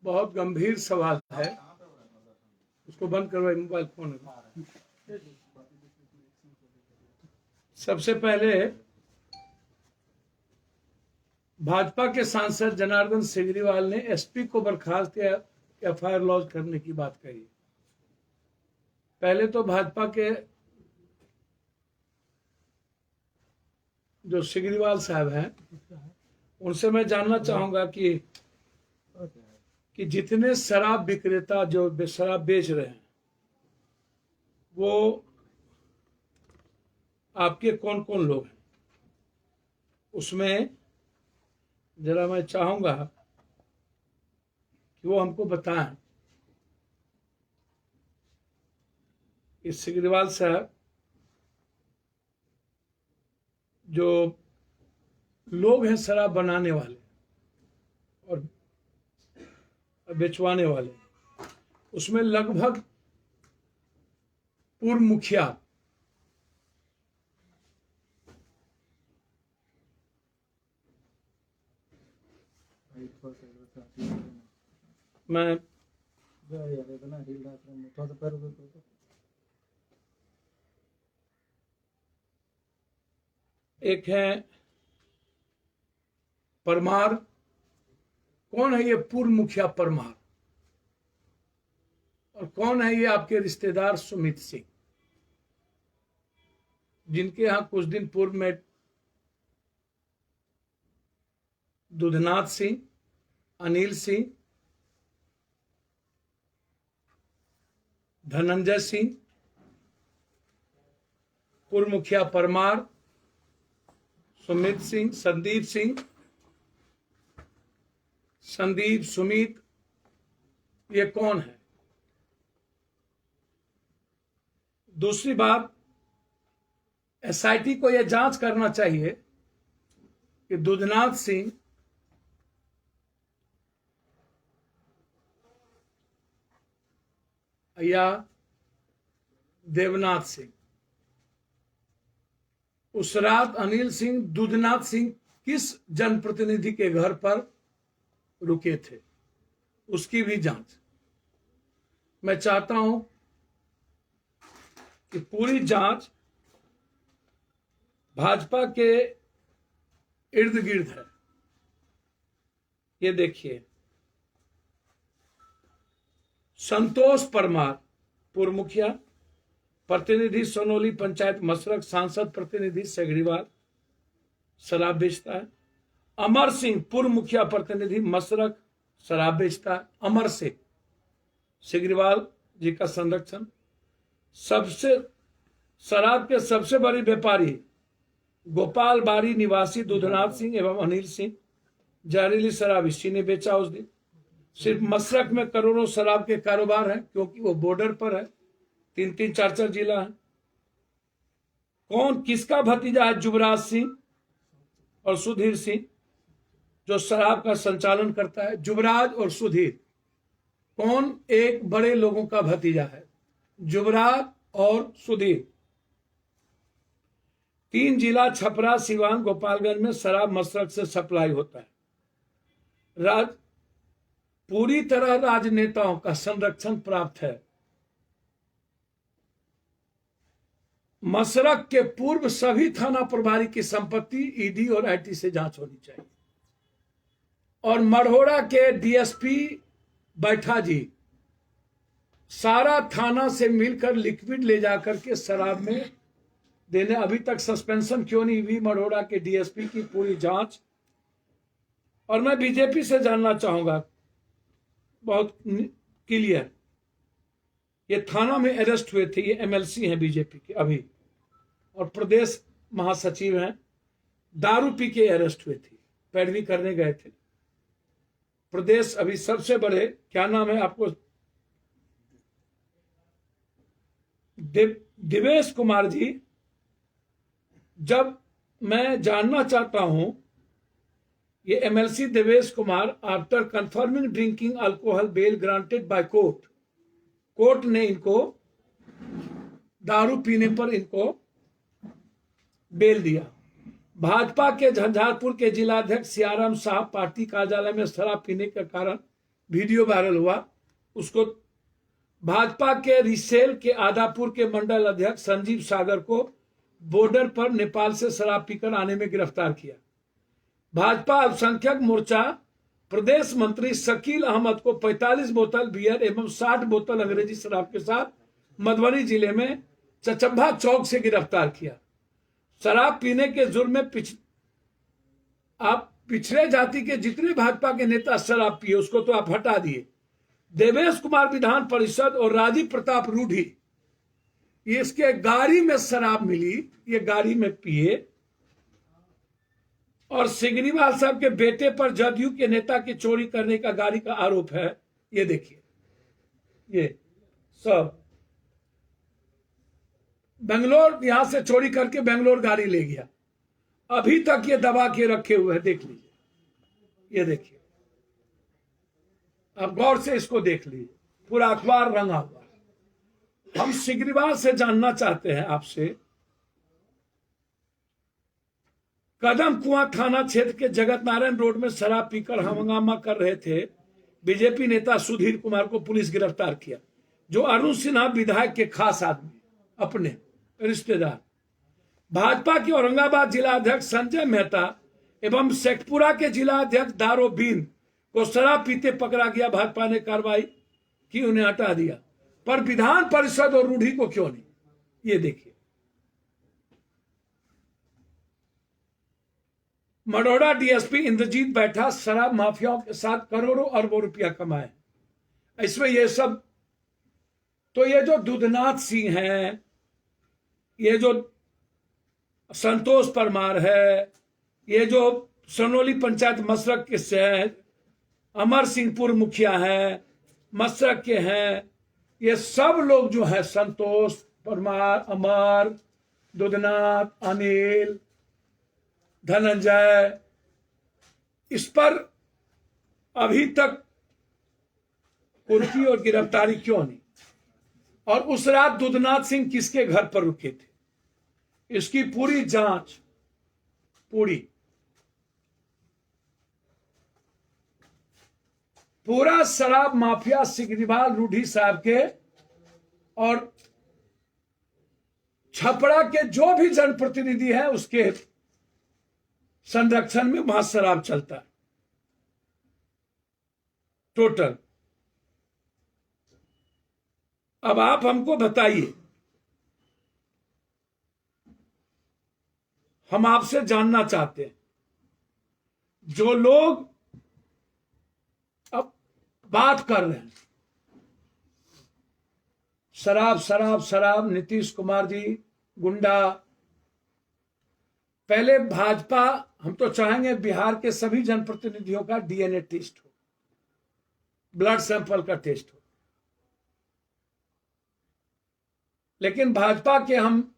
बहुत गंभीर सवाल है। उसको बंद करवाइए, मोबाइल फोन। सबसे पहले भाजपा के सांसद जनार्दन सिगरीवाल ने एसपी को बर्खास्त या एफआईआर लॉन्च करने की बात कही। पहले तो भाजपा के जो सिगरीवाल साहब हैं उनसे मैं जानना चाहूंगा कि जितने शराब विक्रेता जो शराब बेच रहे हैं वो आपके कौन कौन लोग हैं, उसमें जरा मैं चाहूंगा कि वो हमको बताएं। इस सिगरीवाल साहब जो लोग हैं शराब बनाने वाले और बेचवाने वाले, उसमें लगभग पूर्व मुखिया मैं एक है परमार। कौन है ये पूर्व मुखिया परमार? और कौन है ये आपके रिश्तेदार सुमित सिंह, जिनके यहां कुछ दिन पूर्व में दुधनाथ सिंह, अनिल सिंह, धनंजय सिंह, पूर्व मुखिया परमार, सुमित सिंह, संदीप, सुमित, ये कौन है? दूसरी बात, एसआईटी को यह जांच करना चाहिए कि दुधनाथ सिंह या देवनाथ सिंह, उस रात अनिल सिंह, दुधनाथ सिंह किस जनप्रतिनिधि के घर पर रुके थे, उसकी भी जांच मैं चाहता हूं कि पूरी जांच भाजपा के इर्द गिर्द है। ये देखिए, संतोष परमार पूर्व मुखिया, प्रतिनिधि सोनोली पंचायत मसरक, सांसद प्रतिनिधि सिगरीवाल, शराब बेचता है। अमर सिंह पूर्व मुखिया, प्रतिनिधि मसरक, शराब बेचता है। अमर सिंह, सिगरीवाल जी का संरक्षण। सबसे शराब के सबसे बड़े व्यापारी गोपाल बाड़ी निवासी दुधनाथ सिंह एवं अनिल सिंह, जहरीली शराब इसी ने बेचा उस दिन। सिर्फ मसरक में करोड़ों शराब के कारोबार है, क्योंकि वो बॉर्डर पर है, 3-3, 4-4 जिला है। कौन किसका भतीजा है? युवराज सिंह और सुधीर सिंह, जो शराब का संचालन करता है। युवराज और सुधीर कौन? एक बड़े लोगों का भतीजा है, युवराज और सुधीर। 3 जिला छपरा, सिवान, गोपालगंज में शराब मसरक से सप्लाई होता है। पूरी तरह राजनेताओं का संरक्षण प्राप्त है। मसरक के पूर्व सभी थाना प्रभारी की संपत्ति ईडी और आईटी से जांच होनी चाहिए। और मढ़ौरा के डीएसपी बैठा जी सारा थाना से मिलकर लिक्विड ले जाकर के शराब में देने, अभी तक सस्पेंशन क्यों नहीं हुई मढ़ौरा के डीएसपी की? पूरी जांच। और मैं बीजेपी से जानना चाहूंगा, बहुत क्लियर, ये थाना में अरेस्ट हुए थे, ये एमएलसी हैं बीजेपी के अभी, और प्रदेश महासचिव हैं, दारू पी के अरेस्ट हुए थे, पैरवी करने गए थे। प्रदेश अभी सबसे बड़े, क्या नाम है आपको, दिवेश कुमार जी। जब मैं जानना चाहता हूं, ये MLC Devesh Kumar, after confirming drinking alcohol bail granted by court, court ने इनको दारू पीने पर इनको बेल दिया। भाजपा के झंझारपुर के जिलाध्यक्ष सियाराम साहब पार्टी कार्यालय में शराब पीने के कारण वीडियो वायरल हुआ उसको। भाजपा के रिसेल के आदापुर के मंडल अध्यक्ष संजीव सागर को बॉर्डर पर नेपाल से शराब पीकर आने में गिरफ्तार किया। भाजपा अल्पसंख्यक मोर्चा प्रदेश मंत्री शकील अहमद को 45 बोतल बियर एवं 60 बोतल अंग्रेजी शराब के साथ मधुबनी जिले में चचम्भा चौक से गिरफ्तार किया। शराब पीने के जुर्म में पिछड़े जाति के जितने भाजपा के नेता शराब पिए उसको तो आप हटा दिए। देवेश कुमार विधान परिषद और राजीव प्रताप रूढ़ी इसके गाड़ी में शराब मिली, ये गाड़ी में पिए। और सिग्रीवाल साहब के बेटे पर जदयू के नेता की चोरी करने का गाड़ी का आरोप है। ये देखिए, ये सब बेंगलोर यहां से चोरी करके बेंगलोर गाड़ी ले गया, अभी तक ये दबा के रखे हुए हैं। देख लीजिए, ये देखिए, अब गौर से इसको देख लीजिए, पूरा अखबार रंगा हुआ। हम सिग्रीवाल से जानना चाहते हैं आपसे, कदम कुआं थाना क्षेत्र के जगत नारायण रोड में शराब पीकर हंगामा कर रहे थे बीजेपी नेता सुधीर कुमार को पुलिस गिरफ्तार किया, जो अरुण सिन्हा विधायक के खास आदमी, अपने रिश्तेदार। भाजपा के औरंगाबाद जिला अध्यक्ष संजय मेहता एवं शेखपुरा के जिला अध्यक्ष दारो बीन को शराब पीते पकड़ा गया। भाजपा ने कार्रवाई की, उन्हें हटा दिया, पर विधान परिषद और रूढ़ी को क्यों नहीं? ये देखिए, मढ़ौरा डीएसपी इंद्रजीत बैठा शराब माफियाओं के साथ करोड़ों अरबों रुपया कमाए। इसमें ये सब तो ये जो दुधनाथ सिंह हैं, ये जो संतोष परमार है, ये जो सनोली पंचायत मसरक के हैं, अमर सिंहपुर मुखिया है, मसरक के हैं, ये सब लोग जो है, संतोष परमार, अमर, दुधनाथ, अनिल, धनंजय, इस पर अभी तक कुर्की और गिरफ्तारी क्यों नहीं? और उस रात दुधनाथ सिंह किसके घर पर रुके थे? इसकी पूरी जांच, पूरा शराब माफिया सिग्रीवाल रूढ़ी साहब के और छपरा के जो भी जनप्रतिनिधि है उसके संरक्षण में वहां शराब चलता है टोटल। अब आप हमको बताइए, हम आपसे जानना चाहते हैं, जो लोग अब बात कर रहे हैं शराब शराब शराब, नीतीश कुमार जी गुंडा, पहले भाजपा, हम तो चाहेंगे बिहार के सभी जनप्रतिनिधियों का डीएनए टेस्ट हो, ब्लड सैंपल का टेस्ट हो। लेकिन भाजपा के हम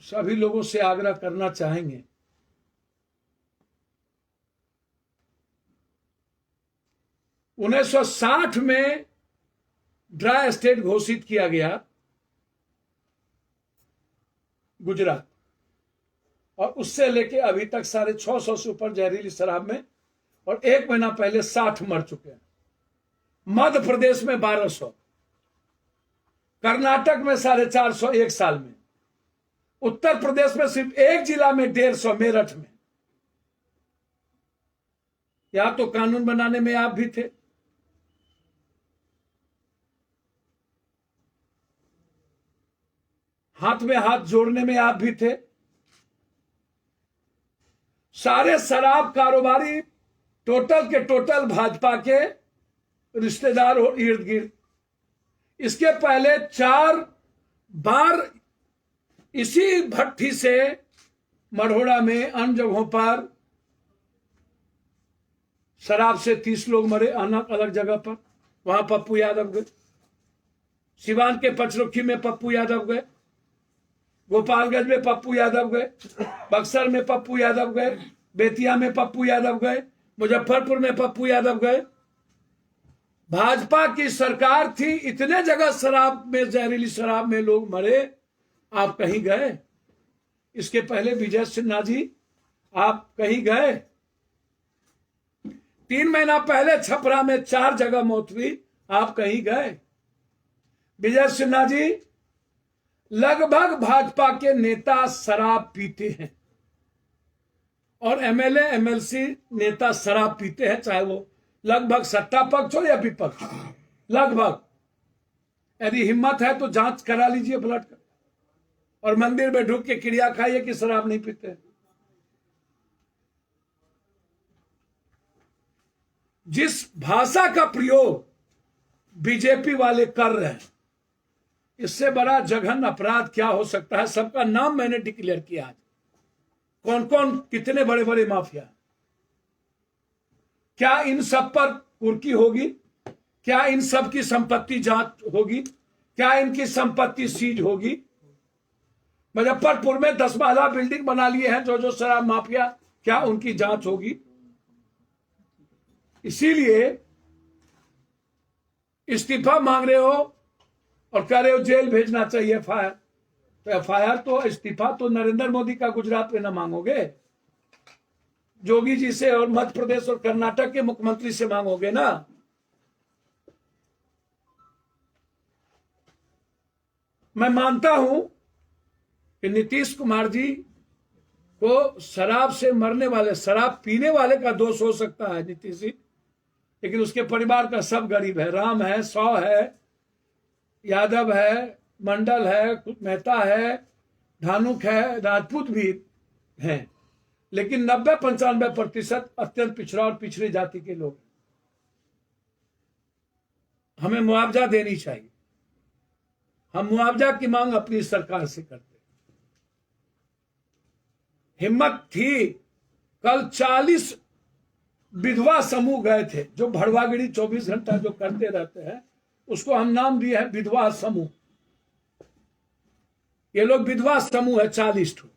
सभी लोगों से आग्रह करना चाहेंगे, 1960 में ड्राई स्टेट घोषित किया गया गुजरात, और उससे लेके अभी तक 650 से ऊपर जहरीली शराब में, और 1 महीना पहले 60 मर चुके हैं। मध्य प्रदेश में 1200, कर्नाटक में 450 एक साल में, उत्तर प्रदेश में सिर्फ एक जिला में 150, मेरठ में। यहां तो कानून बनाने में आप भी थे, हाथ में हाथ जोड़ने में आप भी थे। सारे शराब कारोबारी टोटल के टोटल भाजपा के रिश्तेदार और इर्द गिर्द। इसके पहले 4 बार इसी भट्टी से मढ़ौरा में अन्य जगहों पर शराब से 30 लोग मरे, अलग अलग जगह पर। वहां पप्पू यादव गए, सिवान के पचरुखी में पप्पू यादव गए, गोपालगंज में पप्पू यादव गए, बक्सर में पप्पू यादव गए, बेतिया में पप्पू यादव गए, मुजफ्फरपुर में पप्पू यादव गए। भाजपा की सरकार थी, इतने जगह शराब में, जहरीली शराब में लोग मरे, आप कहीं गए? इसके पहले विजय सिन्हा जी, आप कहीं गए? 3 महीना पहले छपरा में 4 जगह मौत हुई, आप कहीं गए? विजय सिन्हा जी, लगभग भाजपा के नेता शराब पीते हैं और एमएलए एमएलसी नेता शराब पीते हैं, चाहे वो लगभग सत्ता पक्ष हो या विपक्ष, लगभग। यदि हिम्मत है तो जांच करा लीजिए ब्लड का, और मंदिर में ढुक के क्रिया खाइए कि शराब नहीं पीते। जिस भाषा का प्रयोग बीजेपी वाले कर रहे हैं, इससे बड़ा जघन्य अपराध क्या हो सकता है? सबका नाम मैंने डिक्लेयर किया आज, कौन कौन कितने बड़े बड़े माफिया। क्या इन सब पर कुर्की होगी? क्या इन सब की संपत्ति जांच होगी? क्या इनकी संपत्ति सीज होगी? मुजफ्फरपुर में 10 महला बिल्डिंग बना लिए हैं जो शराब माफिया, क्या उनकी जांच होगी? इसीलिए इस्तीफा मांग रहे हो और कह रहे हो जेल भेजना चाहिए एफआईआर। तो एफआईआर तो, इस्तीफा तो नरेंद्र मोदी का गुजरात में ना मांगोगे, जोगी जी से और मध्य प्रदेश और कर्नाटक के मुख्यमंत्री से मांगोगे ना। मैं मानता हूं कि नीतीश कुमार जी को शराब से मरने वाले, शराब पीने वाले का दोष हो सकता है नीतीश जी, लेकिन उसके परिवार का सब गरीब है। राम है, सौ है, यादव है, मंडल है, मेहता है, धानुक है, राजपूत भी हैं, लेकिन 90-95% अत्यंत पिछड़ा और पिछड़ी जाति के लोग। हमें मुआवजा देनी चाहिए। हम मुआवजा की मांग अपनी सरकार से करते। हिम्मत थी, कल 40 विधवा समूह गए थे, जो भड़वागिरी 24 घंटा जो करते रहते हैं, उसको हम नाम दिए हैं विधवा समूह। ये लोग विधवा समूह है 40 ठो।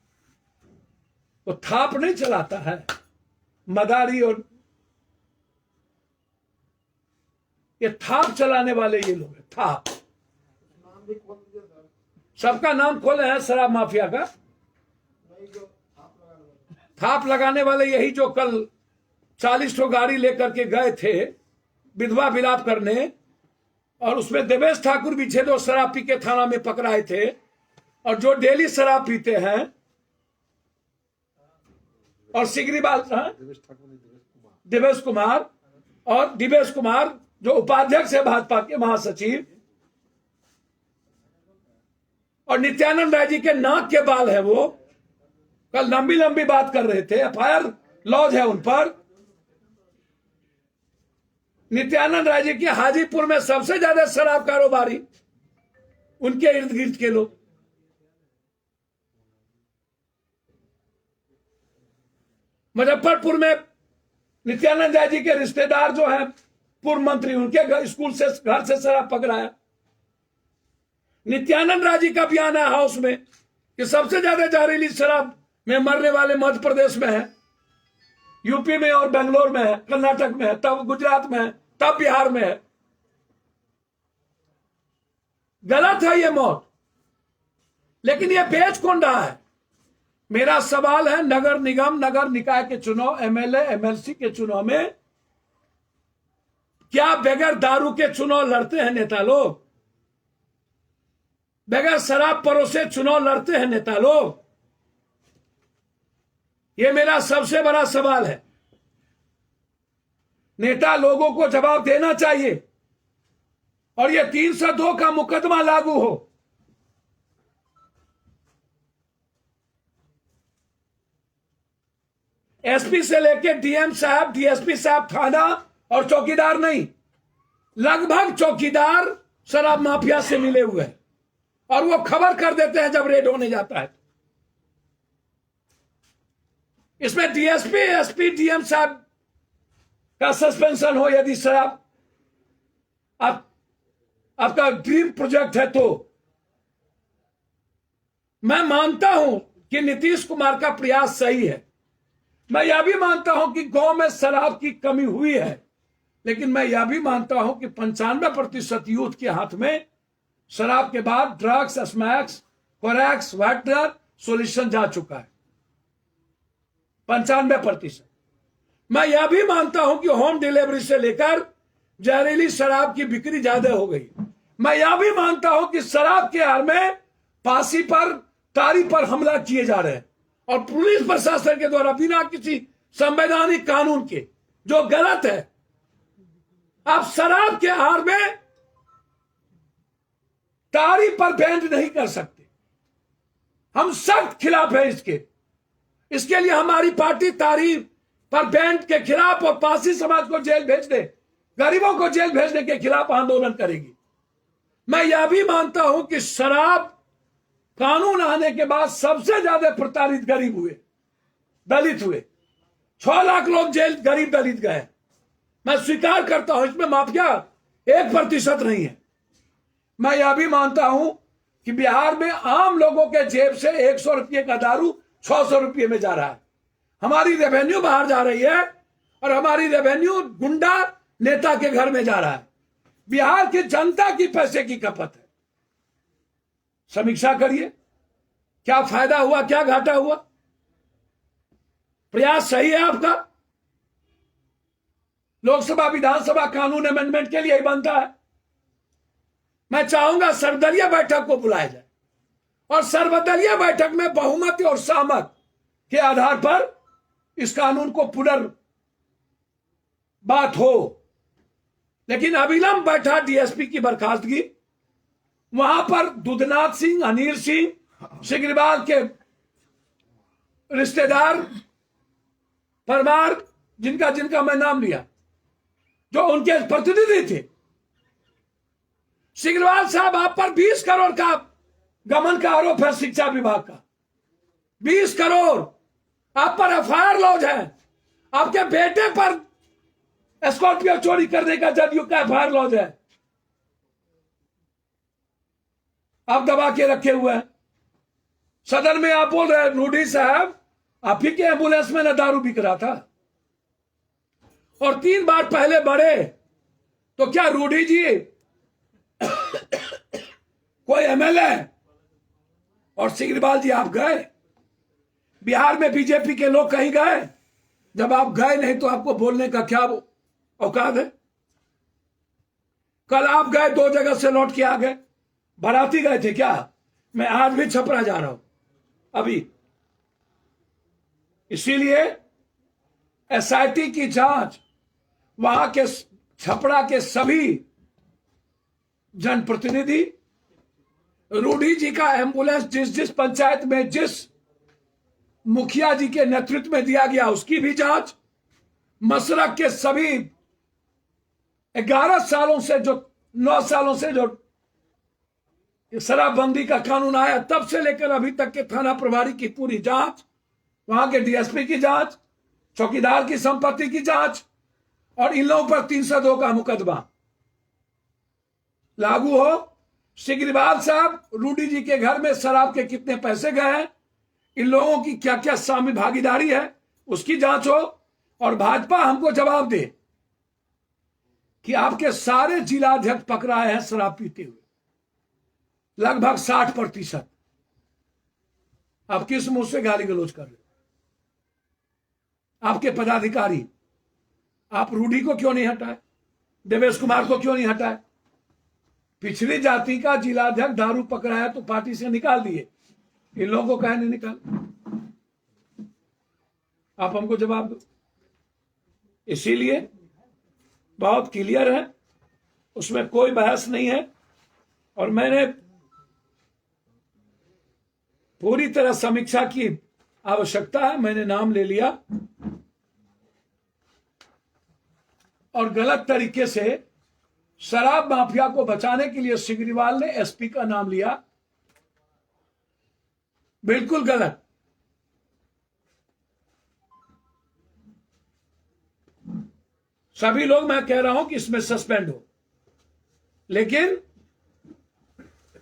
वो थाप नहीं चलाता है, मदारी, और ये थाप चलाने वाले ये लोग हैं। थाप, सबका नाम खोले हैं शराब माफिया का। थाप लगाने वाले यही जो कल 40 ठो गाड़ी लेकर के गए थे विधवा विलाप करने, और उसमें देवेश ठाकुर भी थे जो शराब पी के थाना में पकड़ाए थे, और जो डेली शराब पीते हैं, और सिगरीवाल देवेश कुमार, और दिवेश कुमार जो उपाध्यक्ष है भाजपा के महासचिव, और नित्यानंद राय जी के नाक के बाल है। वो कल लंबी लंबी बात कर रहे थे, एफआईआर लॉज है उन पर। नित्यानंद राय जी के हाजीपुर में सबसे ज्यादा शराब कारोबारी उनके इर्द गिर्द के लोग। मुजफ्फरपुर में नित्यानंद राय जी के रिश्तेदार जो हैं पूर्व मंत्री, उनके स्कूल से, घर से शराब पकड़ाया। नित्यानंद राय जी का बयान है हाउस में कि सबसे ज्यादा जहरीली शराब में मरने वाले मध्य प्रदेश में है, यूपी में और बेंगलोर में है, कर्नाटक में है, तब गुजरात में है, तब बिहार में है। गलत है ये मौत, लेकिन ये बेच कौन रहा है? मेरा सवाल है, नगर निगम, नगर निकाय के चुनाव, एमएलए एमएलसी के चुनाव में क्या बगैर दारू के चुनाव लड़ते हैं नेता लोग? बगैर शराब परोसे चुनाव लड़ते हैं नेता लोग? ये मेरा सबसे बड़ा सवाल है। नेता लोगों को जवाब देना चाहिए, और ये 302 का मुकदमा लागू हो। एसपी से लेके डीएम साहब, डीएसपी साहब, थाना और चौकीदार नहीं, लगभग चौकीदार शराब माफिया से मिले हुए हैं, और वो खबर कर देते हैं जब रेड होने जाता है। इसमें डीएसपी, एसपी, डीएम साहब का सस्पेंशन हो यदि शराब आपका ड्रीम प्रोजेक्ट है तो। मैं मानता हूं कि नीतीश कुमार का प्रयास सही है। मैं यह भी मानता हूं कि गांव में शराब की कमी हुई है, लेकिन मैं यह भी मानता हूं कि 95% यूथ के हाथ में शराब के बाद ड्रग्स, स्मैक्स, कोरैक्स, वाटर सॉल्यूशन जा चुका है। 95%। मैं यह भी मानता हूं कि होम डिलीवरी से लेकर जहरीली शराब की बिक्री ज्यादा हो गई। मैं यह भी मानता हूं कि शराब के आड़ में फांसी पर, तारी पर हमला किए जा रहे हैं और पुलिस प्रशासन के द्वारा बिना किसी संवैधानिक कानून के, जो गलत है। आप शराब के आड़ में तारी पर बैंड नहीं कर सकते। हम सख्त खिलाफ है इसके लिए हमारी पार्टी तारी पर बैंड के खिलाफ और पारसी समाज को जेल भेज दे, गरीबों को जेल भेजने के खिलाफ आंदोलन करेगी। मैं यह भी मानता हूं कि शराब कानून आने के बाद सबसे ज्यादा प्रताड़ित गरीब हुए, दलित हुए। 6 लाख लोग जेल, गरीब दलित गए। मैं स्वीकार करता हूं इसमें माफिया 1% नहीं है। मैं यह भी मानता हूं कि बिहार में आम लोगों के जेब से 100 रुपये का दारू 600 रुपये में जा रहा है। हमारी रेवेन्यू बाहर जा रही है और हमारी रेवेन्यू गुंडा नेता के घर में जा रहा है। बिहार की जनता की पैसे की खपत है। समीक्षा करिए, क्या फायदा हुआ, क्या घाटा हुआ। प्रयास सही है आपका। लोकसभा विधानसभा कानून अमेंडमेंट के लिए ही बनता है। मैं चाहूंगा सर्वदलीय बैठक को बुलाया जाए और सर्वदलीय बैठक में बहुमत और सहमत के आधार पर इस कानून को बात हो। लेकिन अविलंब बैठा डीएसपी की बर्खास्तगी, वहां पर दुधनाथ सिंह, अनिल सिंह, सिग्रीवाल के रिश्तेदार, परमार, जिनका मैं नाम लिया, जो उनके प्रतिनिधि थे। सिग्रीवाल साहब, आप पर 20 करोड़ का गमन का आरोप है शिक्षा विभाग का। 20 करोड़ आप पर एफआईआर लॉज है। आपके बेटे पर स्कॉर्पियो चोरी करने का जदयू का एफआईआर लॉज है। आप दबा के रखे हुए हैं। सदन में आप बोल रहे हैं रूडी साहब, आप ही के एम्बुलेंस में न दारू बिक रहा था और 3 बार पहले बढ़े, तो क्या रूडी जी कोई एमएलए और सिग्रीवाल जी आप गए? बिहार में बीजेपी के लोग कहीं गए? जब आप गए नहीं तो आपको बोलने का क्या औकात है? कल आप गए, 2 जगह से लौट के आ गए। बाराती गए थे क्या? मैं आज भी छपरा जा रहा हूं अभी। इसीलिए एसआईटी की जांच, वहां के छपरा के सभी जनप्रतिनिधि, रूडी जी का एम्बुलेंस जिस पंचायत में जिस मुखिया जी के नेतृत्व में दिया गया, उसकी भी जांच। मसरक के सभी 11 सालों से, जो 9 सालों से जो शराबबंदी का कानून आया, तब से लेकर अभी तक के थाना प्रभारी की पूरी जांच, वहां के डीएसपी की जांच, चौकीदार की संपत्ति की जांच, और इन लोगों पर 302 का मुकदमा लागू हो। सिग्रीवाल साहब, रूडी जी के घर में शराब के कितने पैसे गए हैं, इन लोगों की क्या क्या शामिल भागीदारी है, उसकी जांच हो। और भाजपा हमको जवाब दे कि आपके सारे जिलाध्यक्ष पकड़ाए हैं शराब पीते हुए, लगभग 60%। आप किस मुंह से गाली गलौज कर रहे हो? आपके पदाधिकारी, आप रूडी को क्यों नहीं हटाए? देवेश कुमार को क्यों नहीं हटाए? पिछड़ी जाति का जिलाध्यक्ष दारू पकड़ाया तो पार्टी से निकाल दिए, इन लोगों को कहे नहीं निकाल। आप हमको जवाब दो। इसीलिए बहुत क्लियर है, उसमें कोई बहस नहीं है। और मैंने पूरी तरह समीक्षा की आवश्यकता है, मैंने नाम ले लिया। और गलत तरीके से शराब माफिया को बचाने के लिए सिग्रीवाल ने एसपी का नाम लिया, बिल्कुल गलत। सभी लोग, मैं कह रहा हूं कि इसमें सस्पेंड हो, लेकिन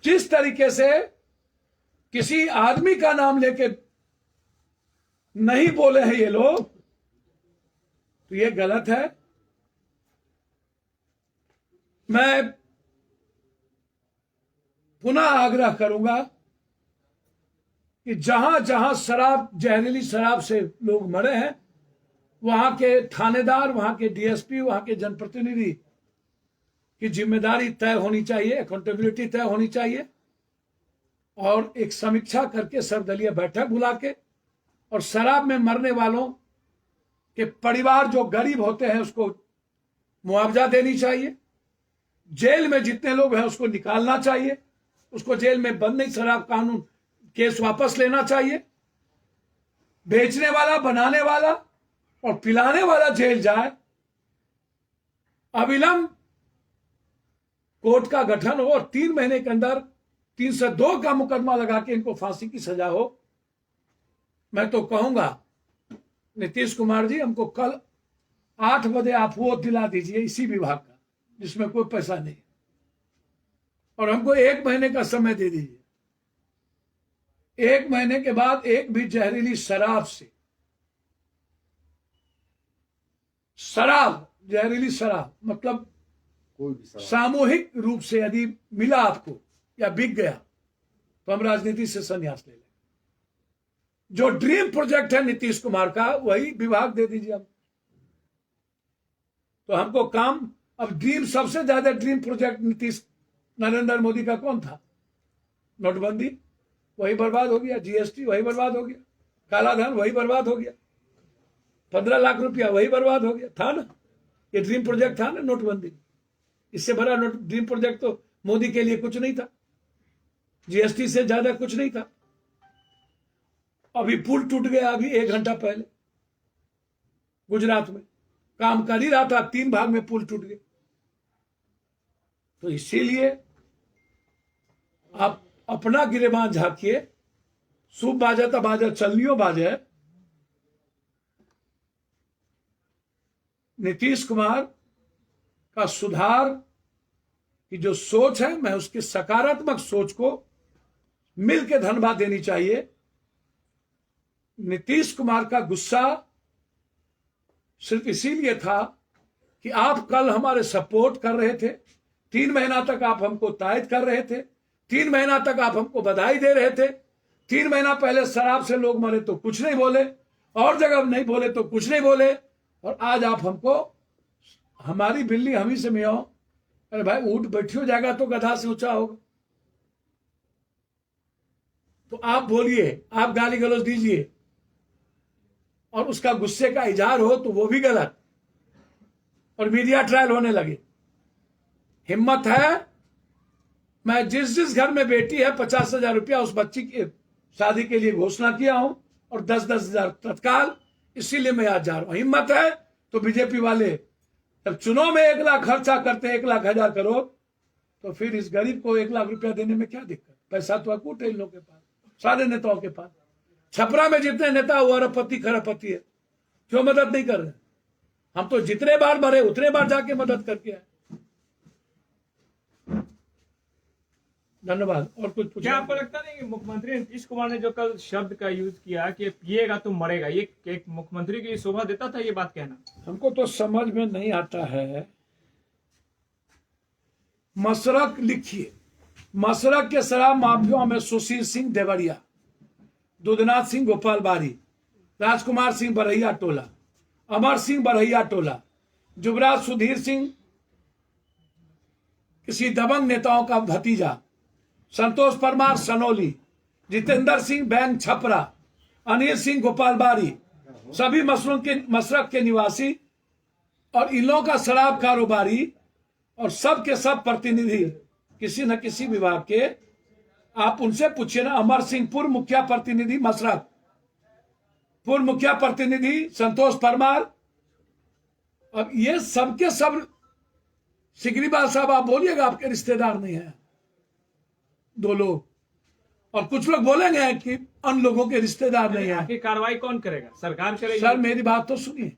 जिस तरीके से किसी आदमी का नाम लेके नहीं बोले हैं ये लोग, तो ये गलत है। मैं पुनः आग्रह करूंगा कि जहां जहां शराब, जहरीली शराब से लोग मरे हैं, वहां के थानेदार, वहां के डीएसपी, वहां के जनप्रतिनिधि की जिम्मेदारी तय होनी चाहिए, अकाउंटेबिलिटी तय होनी चाहिए, और एक समीक्षा करके सर्वदलीय बैठक बुला के, और शराब में मरने वालों के परिवार जो गरीब होते हैं उसको मुआवजा देनी चाहिए। जेल में जितने लोग हैं उसको निकालना चाहिए, उसको जेल में बंद नहीं, शराब कानून केस वापस लेना चाहिए। बेचने वाला, बनाने वाला और पिलाने वाला जेल जाए। अविलंब कोर्ट का गठन हो और 3 महीने के अंदर 302 का मुकदमा लगा के इनको फांसी की सजा हो। मैं तो कहूंगा नीतीश कुमार जी, हमको कल 8 बजे आप वोट दिला दीजिए इसी विभाग का जिसमें कोई पैसा नहीं, और हमको 1 महीने का समय दे दीजिए। 1 महीने के बाद एक भी जहरीली शराब से, शराब, जहरीली शराब मतलब कोई भी शराब सामूहिक रूप से यदि मिला आपको या बिक गया तो हम राजनीति से संन्यास ले लें। जो ड्रीम प्रोजेक्ट है नीतीश कुमार का वही विभाग दे दीजिए हम, तो हमको काम। अब ड्रीम, सबसे ज्यादा ड्रीम प्रोजेक्ट नीतीश नरेंद्र मोदी का कौन था? नोटबंदी, वही बर्बाद हो गया। जीएसटी वही बर्बाद हो गया। काला धन वही बर्बाद हो गया। 15 लाख रुपया वही बर्बाद हो गया। था ना, ये ड्रीम प्रोजेक्ट था ना नोटबंदी। इससे बड़ा ड्रीम प्रोजेक्ट तो मोदी के लिए कुछ नहीं था। जीएसटी से ज्यादा कुछ नहीं था। अभी पुल टूट गया, अभी 1 घंटा पहले गुजरात में काम कर ही रहा था, 3 भाग में पुल टूट गया। तो इसीलिए आप अपना गिरेबान झांकिए। सूप बाजे तो बाजे, चलनियो बाजे। नीतीश कुमार का सुधार की जो सोच है, मैं उसकी सकारात्मक सोच को मिलकर धन्यवाद देनी चाहिए। नीतीश कुमार का गुस्सा सिर्फ इसीलिए था कि आप कल हमारे सपोर्ट कर रहे थे, 3 महीना तक आप हमको तायद कर रहे थे, 3 महीना तक आप हमको बधाई दे रहे थे। 3 महीना पहले शराब से लोग मरे तो कुछ नहीं बोले, और जगह नहीं बोले तो कुछ नहीं बोले, और आज आप हमको, हमारी बिल्ली हम ही से मियाओ। अरे भाई, ऊंट बैठियो जाएगा तो गधा से ऊंचा होगा। तो आप बोलिए, आप गाली गलौज दीजिए और उसका गुस्से का इजहार हो तो वो भी गलत, और मीडिया ट्रायल होने लगे। हिम्मत है, मैं जिस घर में बेटी है 50,000 रुपया उस बच्ची की शादी के लिए घोषणा किया हूं, और 10-10 हजार तत्काल। इसीलिए मैं आज जा रहा हूं। हिम्मत है तो बीजेपी वाले जब चुनाव में 1 लाख खर्चा करते हैं, 1,00,000 करोड़, तो फिर इस गरीब को 1 लाख रुपया देने में क्या दिक्कत? पैसा तो अकूट है इन लोगों के पास, सारे नेताओं के पास। छपरा में जितने नेता वो अरबपति खरबपति है, क्यों मदद नहीं कर रहे? हम तो जितने बार मरे उतने बार जाके मदद करके आए। धन्यवाद। और कुछ पूछना? क्या आपको लगता नहीं कि मुख्यमंत्री नीतीश कुमार ने जो कल शब्द का यूज किया कि पिएगा तो मरेगा, ये एक मुख्यमंत्री की शोभा देता था ये बात कहना? हमको तो समझ में नहीं आता है। मसरक लिखिए, मसरक के शराब माफियाओं में सुशील सिंह देवरिया, दुधनाथ सिंह गोपाल बारी, राजकुमार सिंह बरहिया टोला, अमर सिंह बरहिया टोला, युवराज सुधीर सिंह किसी दबंग नेताओं का भतीजा, संतोष परमार सनोली, जितेंद्र सिंह बैंक छपरा, अनिल सिंह गोपाल बारी, सभी मसरक के निवासी और इन लोगों का शराब कारोबारी, और सब के सब प्रतिनिधि किसी न किसी विभाग के। आप उनसे पूछिए ना। अमर सिंह पूर्व मुखिया प्रतिनिधि मसरक, पूर्व मुखिया प्रतिनिधि संतोष परमार। अब ये सबके सब सिकरीबाल साहब, आप बोलिएगा आपके रिश्तेदार नहीं है 2 लोग, और कुछ लोग बोलेंगे कि अन्य लोगों के रिश्तेदार नहीं है। आखिर कार्रवाई कौन करेगा? सरकार करेगी? सर मेरी बात तो सुनिए,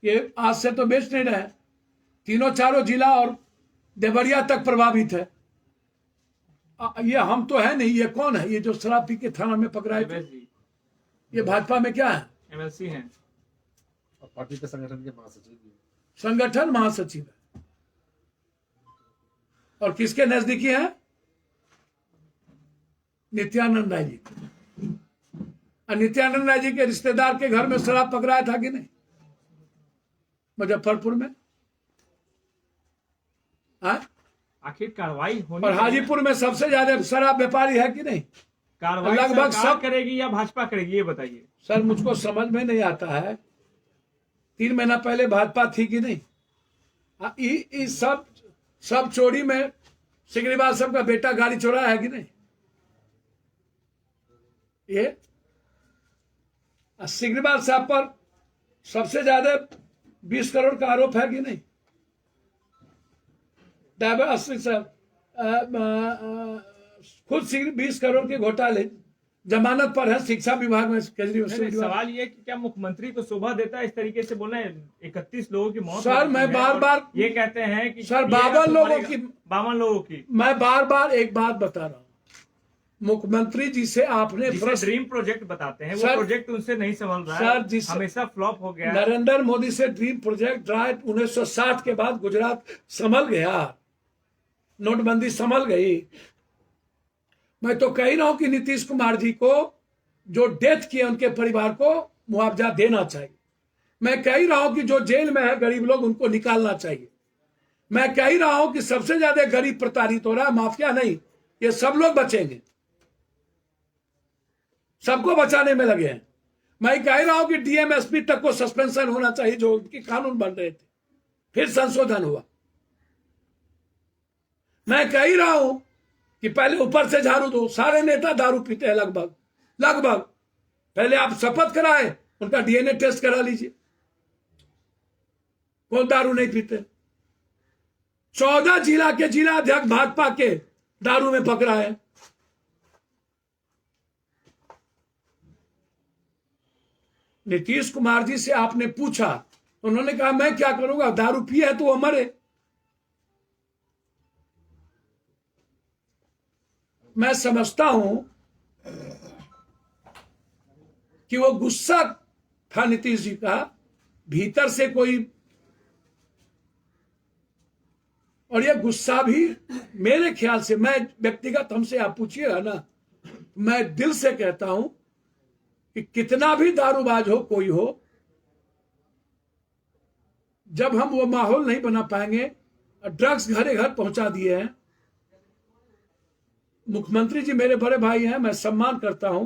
ये आज से तो बेच नहीं रहे, 3-4 जिला और देवरिया तक प्रभावित है। ये हम तो है नहीं, ये कौन है? ये जो शराब पी के थाना में पकड़ाए थे, ये भाजपा में क्या है? एमएलसी हैं, पार्टी के संगठन के महासचिव भी। संगठन महासचिव है, और किसके नजदीकी है? नित्यानंद राय जी। और नित्यानंद राय जी के रिश्तेदार के घर में शराब पकड़ाया था कि नहीं? मुजफ्फरपुर में। आखिर कार्रवाई होनी और हाजीपुर में सबसे ज्यादा शराब व्यापारी है कि नहीं? कार्रवाई लगभग सरकार सब करेगी या भाजपा करेगी, ये बताइए। सर मुझको समझ में नहीं आता है, 3 महीना पहले भाजपा थी कि नहीं? इस सब चोरी में सिग्रीवाल साहब का बेटा गाड़ी चोरा है कि नहीं? ये सिग्रीवाल साहब पर सबसे ज्यादा 20 करोड़ का आरोप है कि नहीं? ड्राइवर अस्सी साहब खुद 20 करोड़ के घोटाले जमानत पर है शिक्षा विभाग में केजरीवाल। सवाल ये कि क्या मुख्यमंत्री को शोभा देता है इस तरीके से बोलना है? 31 लोगों की मौत। सर मैं बार बार ये कहते हैं कि सर 52 लोगों की मैं बार बार एक बात बता रहा हूँ, मुख्यमंत्री जी से आपने ड्रीम प्रोजेक्ट बताते हैं, वो प्रोजेक्ट उनसे नहीं संभल रहा है, हमेशा फ्लॉप हो गया। नरेंद्र मोदी से ड्रीम प्रोजेक्ट रहा 1960 के बाद गुजरात संभल गया, नोटबंदी संभल गई। मैं तो कह रहा हूं कि नीतीश कुमार जी को जो डेथ किए उनके परिवार को मुआवजा देना चाहिए। मैं कह रहा हूं कि जो जेल में है गरीब लोग उनको निकालना चाहिए। मैं कह रहा हूं कि सबसे ज्यादा गरीब प्रताड़ित हो रहा है, माफिया नहीं, ये सब लोग बचेंगे, सबको बचाने में लगे हैं। मैं कह रहा हूं कि डीएम एसपी तक को सस्पेंशन होना चाहिए, जो उनके कानून बन रहे थे, फिर संशोधन हुआ। मैं कह रहा हूं कि पहले ऊपर से झाड़ू दो, सारे नेता दारू पीते हैं लगभग। पहले आप शपथ कराए, उनका डीएनए टेस्ट करा लीजिए, कौन दारू नहीं पीते। 14 जिला के जिला अध्यक्ष भाजपा के दारू में पकड़ा है। नीतीश कुमार जी से आपने पूछा, उन्होंने कहा मैं क्या करूंगा, दारू पिया है तो वो मरे। मैं समझता हूं कि वो गुस्सा था नीतीश जी का, भीतर से कोई, और ये गुस्सा भी मेरे ख्याल से, मैं व्यक्तिगत हमसे आप पूछिएगा ना, मैं दिल से कहता हूं कि कितना भी दारूबाज हो कोई हो, जब हम वो माहौल नहीं बना पाएंगे, ड्रग्स घरे घर पहुंचा दिए हैं। मुख्यमंत्री जी मेरे बड़े भाई हैं, मैं सम्मान करता हूं,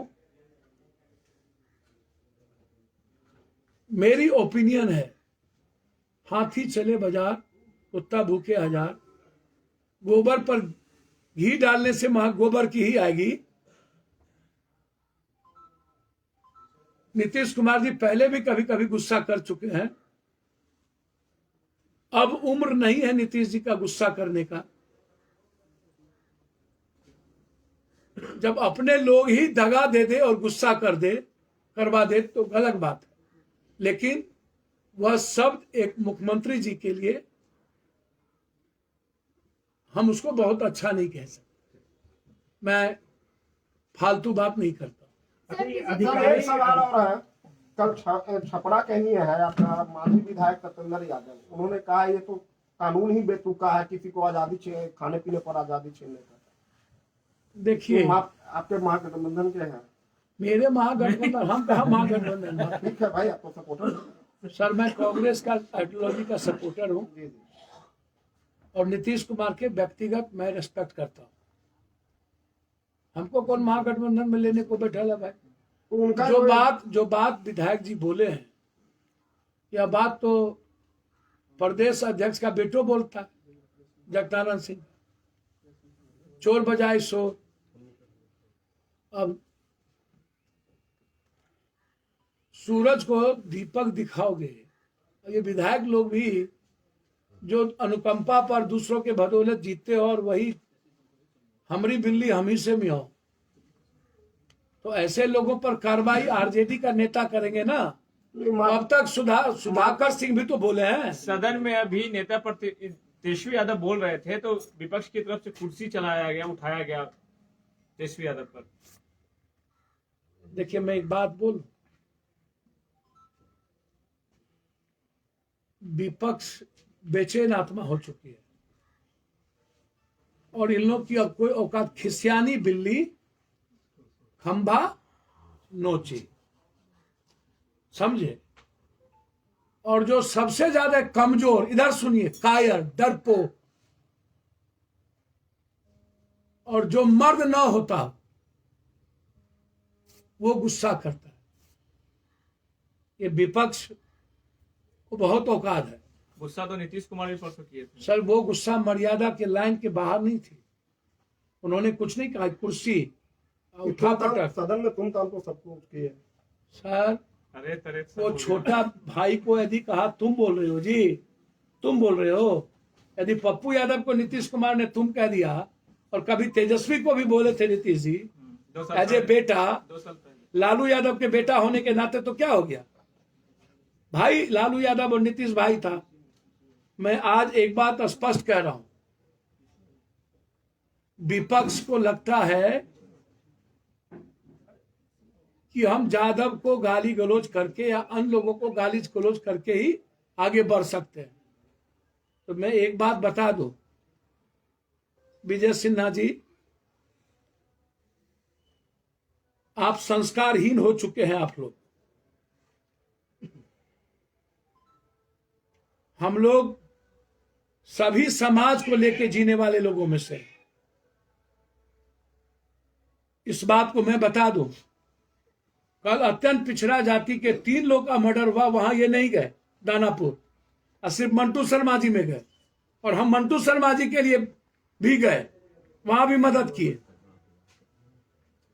मेरी ओपिनियन है, हाथी चले बाजार कुत्ता भूखे हजार, गोबर पर घी डालने से वहां गोबर की ही आएगी। नीतीश कुमार जी पहले भी कभी कभी गुस्सा कर चुके हैं, अब उम्र नहीं है नीतीश जी का गुस्सा करने का। जब अपने लोग ही दगा दे दे और गुस्सा करवा दे तो गलत बात है, लेकिन वह शब्द एक मुख्यमंत्री जी के लिए हम उसको बहुत अच्छा नहीं कह सकते। मैं फालतू बात नहीं करता। एक सवाल और है, कल छपरा के लिए है आपका माजी विधायक सत्येंद्र यादव, उन्होंने कहा ये तो कानून ही बेतुका है किसी को आजादी खाने पीने पर आजादी छीनने का। देखिए आपके महागठबंधन के हैं। मेरे महागठबंधन, हम कहा महागठबंधन। ठीक है भाई, आपको सपोर्टर। सर मैं कांग्रेस का आइडियोलॉजी का सपोर्टर हूं, और नीतीश कुमार के व्यक्तिगत मैं रिस्पेक्ट करता हूं। हमको कौन महागठबंधन में लेने को बैठा है भाई? उनका जो बात विधायक जी बोले हैं, यह बात तो प्रदेश अध्यक्ष का बेटो बोलता है, जगदानंद सिंह, चोर बजाए शोर। अब सूरज को दीपक दिखाओगे, ये विधायक लोग भी जो अनुकंपा पर दूसरों के बदौलत जीतते हो, और वही हमारी बिल्ली हम ही से में हो, तो ऐसे लोगों पर कार्रवाई आरजेडी का नेता करेंगे ना। अब तक सुधाकर सिंह भी तो बोले हैं। सदन में अभी नेता पर तेजस्वी यादव बोल रहे थे, तो विपक्ष की तरफ से कुर्सी चलाया गया, उठाया गया तेजस्वी यादव पर। देखिए मैं एक बात बोलूं, विपक्ष बेचैन आत्मा हो चुकी है, और इन लोग की अब कोई औकात, खिसियानी बिल्ली खंभा नोची, समझे। और जो सबसे ज्यादा कमजोर, इधर सुनिए, कायर, डरपोक, और जो मर्द ना होता वो गुस्सा करता है। ये विपक्ष को बहुत औकात है। गुस्सा तो नीतीश कुमार भी परसों किए थे। सर वो गुस्सा मर्यादा के लाइन के बाहर नहीं थी। उन्होंने कुछ नहीं कहा, कुर्सी उठा पटक। सदन में तुम तो सबको किए सर अरे तरह वो छोटा भाई को यदि कहा तुम बोल रहे हो जी, तुम बोल रहे हो, यदि पप्पू यादव को नीतीश कुमार ने तुम कह दिया, और कभी तेजस्वी को भी बोले थे नीतीश जी एज ए बेटा, 2 साल पहले लालू यादव के बेटा होने के नाते, तो क्या हो गया भाई? लालू यादव और नीतीश भाई था। मैं आज एक बात स्पष्ट कह रहा हूं, विपक्ष को लगता है कि हम यादव को गाली गलौज करके या अन्य लोगों को गाली गलौज करके ही आगे बढ़ सकते हैं। तो मैं एक बात बता दूं विजय सिन्हा जी, आप संस्कारहीन हो चुके हैं। आप लोग, हम लोग सभी समाज को लेकर जीने वाले लोगों में से, इस बात को मैं बता दूं, कल अत्यंत पिछड़ा जाति के 3 लोग का मर्डर हुआ, वहां ये नहीं गए दानापुर, और सिर्फ मंटू शर्मा जी में गए, और हम मंटू शर्मा जी के लिए भी गए, वहां भी मदद किए।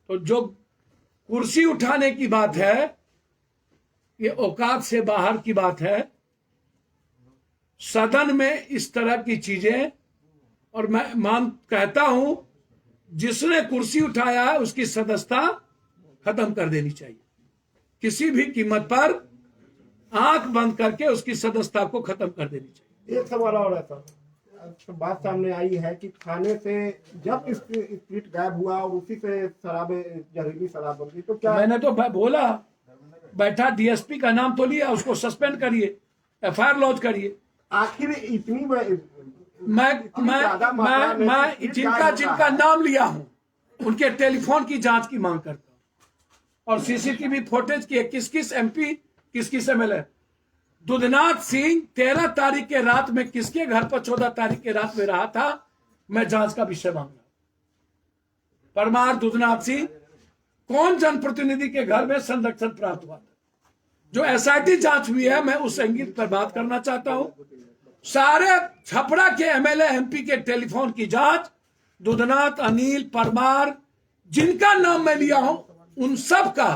तो जो कुर्सी उठाने की बात है, ये औकात से बाहर की बात है। सदन में इस तरह की चीजें, और मैं कहता हूं जिसने कुर्सी उठाया है उसकी सदस्यता खत्म कर देनी चाहिए। किसी भी कीमत पर आंख बंद करके उसकी सदस्यता को खत्म कर देनी चाहिए। एक सवाल और है सर, तो बात सामने आई है कि खाने से जब स्प्रिट गायब हुआ और उसी से जहरीली शराब बन गई, तो क्या? मैंने तो बोला, बैठा डीएसपी का नाम तो लिया, उसको सस्पेंड करिए, एफआईआर लॉन्च करिए। आखिर इतनी मैं जिनका नाम लिया हूं उनके टेलीफोन की जांच की मांग करता हूं, और सीसीटीवी फुटेज की, किस एमपी किस एमएलए। दुधनाथ सिंह 13 तारीख के रात में किसके घर पर 14 तारीख के रात में रहा था, मैं जांच का विषय मांग रहा। परमार दुधनाथ सिंह कौन जनप्रतिनिधि के घर में संरक्षण प्राप्त हुआ था? जो एसआईटी जांच हुई है, मैं उस इंगित पर बात करना चाहता हूं। सारे छपरा के एमएलए एमपी के टेलीफोन की जांच, दुधनाथ, अनिल, परमार, जिनका नाम मैं लिया हूं, उन सब का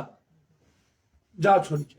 जांच होनी चाहिए।